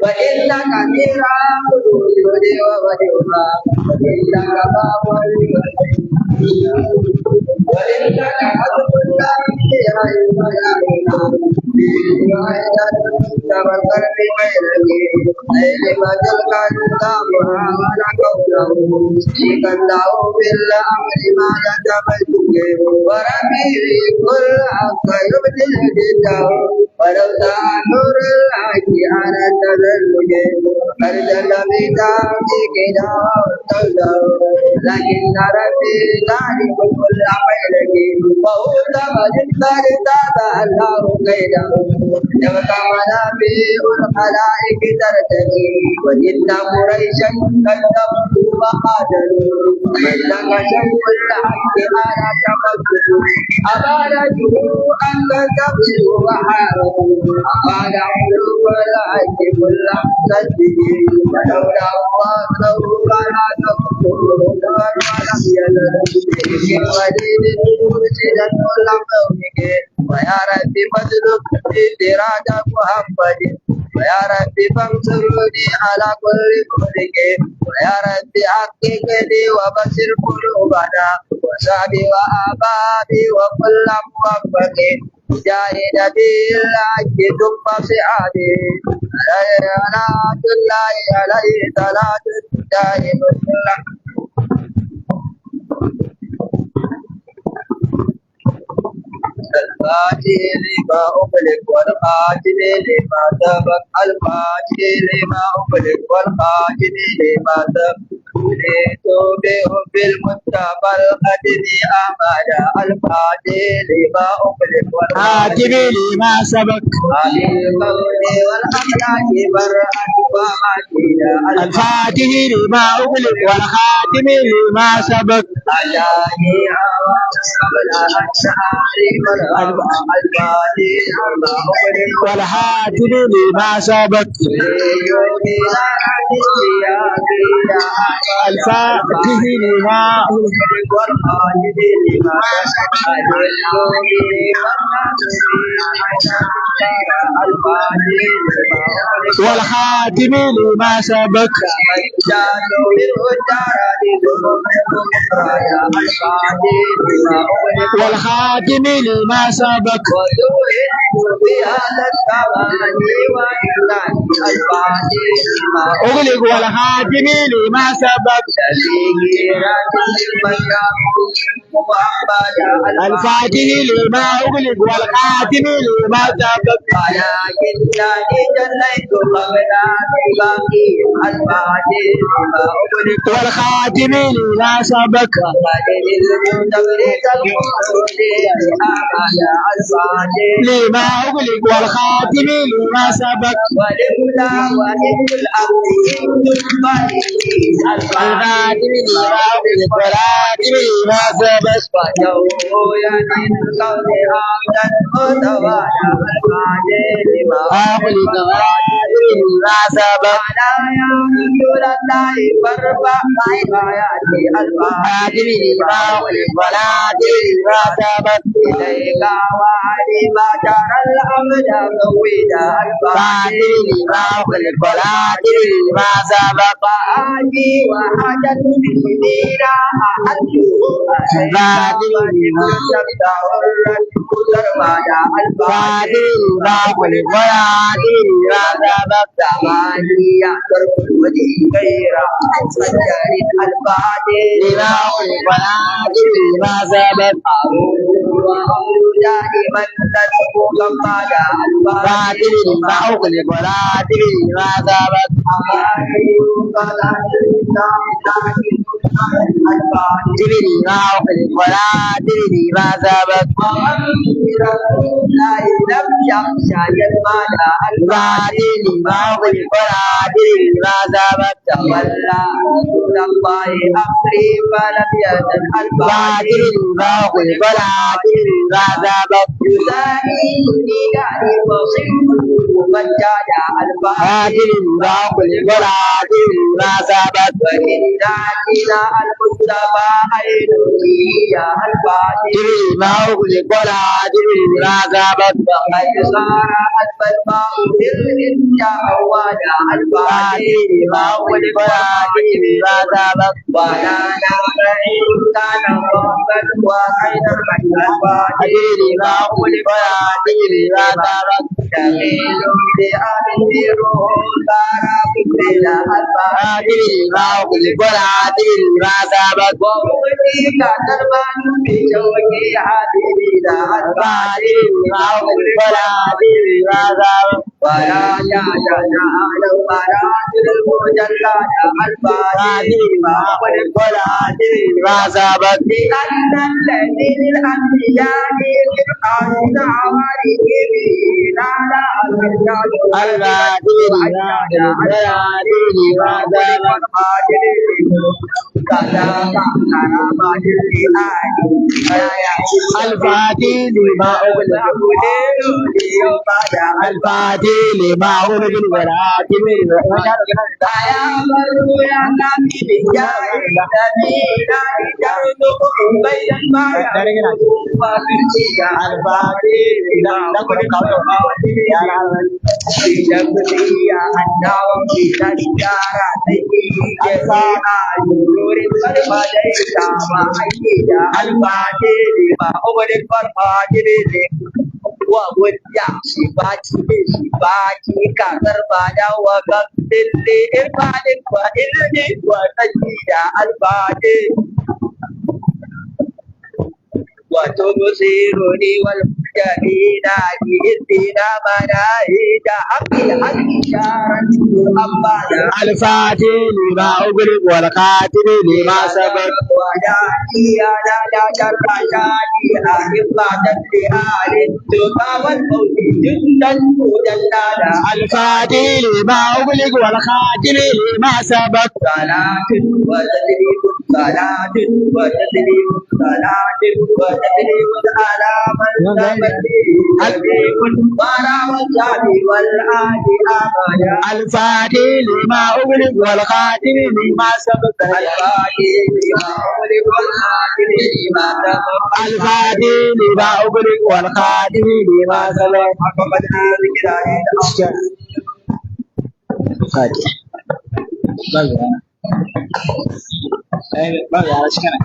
وإنك ميراث الوجود ووجهها وإنك باب وإنك عدو الله فيها تبصر بغيرك ليل ما تلك الدامها ولا قوله شيكناه بالأمر ما كتبتك وربي كل حق يبدل جده ولو نور الحق على تدرج أرجل بتعطيك دعوته لكن ربي ذلك كل خيرك وهو تمجد فرتابع الله كيده يبقى منابع الخلائق ترتقي وإن قريشا كذبوا وقاتلوا إنك شمس الحق على تقدم أبادته أن تكذبوا وحاربوا أقال حلوب الحق كل تسجد ولولا الله لو فلا تقتلوا ولم يزل بهم وليد مرسلا كل قومك ويا رب فاطلب إدراج محمد ويا رب فانصرني على كل مهلك ويا رب حققني وبصر قلوبنا وصحبي وأبابي وكل موفق جاهد بالحق ثم صحابي صلاة الله عليه صلاة دائم الله الفاتح لما أغلق والخاتم لما سبق الفاتح لما أغلق والخاتم لما سبق لتوبه بالمصطفى القدم أحمد الفاتح لما أغلق والخاتم لما سبق علي القول والأملاك برأت وماتنا الفاتح لما أغلق والخاتم لما سبق أجاني قبل الشعر والحاتم لما سبق الفاتح لما والحاتم لما سبق والحاتم لما سبق أغلق والحاتم لما سبق الفاتح لما أغلق والحاتم لما سبق والخاتم لما سبق لما أغلق والخاتم لما سبق ولولا وإن الأرض الخاتم لما أغلق والخاتم لما سبق وجوه يدين القول عبدا متوانا الخاتم لما أغلق والخاتم لما سبق لا يقول الله فرفع آياتي الخاتم لما أغلق والخاتم لما سبق إليك وعلي ما جرى الأمد قويدا الفاتح لما أغلق والخاتم لما سبق آتي وحاجة كثيرة الفاتح لما تبدأ الرسول سرمادا الفاتح لما أغلق والخاتم لما سبق ثمانية ترك الودي غير سجار الفاتح لما أغلق والخاتم لما سبق دائما تسبق قادا الفاتح لما أغلق والخاتم لما سبق الفاتح لما أغلق والخاتم لما سبق لا لم يخشى يسمعنا الفاتح لما أغلق والخاتم لما سبق تولى الله أمري فلم يزل الفاتح لما أغلق والخاتم لما سبق يسائلني يعني بصير ومجد الفاتح لما أغلق والخاتم لما سبق وإن إلى المصطفى عين يا الفاتح لما أغلق والعادل لما سبق وقد صار حسب الماء يا أولا الفاتح لما أغلق والعادل لما سبق ولا نعلم كان ربا وأين الفاتح لما أغلق والعادل لما سبق جميل بأمير ترى بكل الفاتح لما أغلق والعادل لما سبق وأوتيك دربا بجوك حبيبنا الفاتح لما أغلق والعادل لما سبق ولا جعل مراتب المجلد الفاتح أغلق والعادل لما سبق لأن الذي للأنبياء من عوارض لا الأرجاء العادل والعادل لما سبق الفاتح لما أغلق الفاتح لما أغلق والعادل Sibaki kasar pada waktu dili irfanin wa ilmi wa tajida al-fati wa tubsiruni wal mujahida bi'idina manahida amil al-isharat ambada الفاتح لما أغلق والخاتم لما سبق وداعي على درجاتي أحبة لآل التقى والموت جندا مجلدا الفاتح لما أغلق والخاتم لما سبق صلاة وتسليم صلاة وتسليم صلاة وتسليم على من سبق حبيب ورا والشعب والآل أبدا الفاتح لما أغلق والخاتم لما سبق الفاتح لما أغلق والخاتم لما سبق الفاتح لما أغلق والخاتم لما سبق محمد ذكر فاتح بقى على شكرا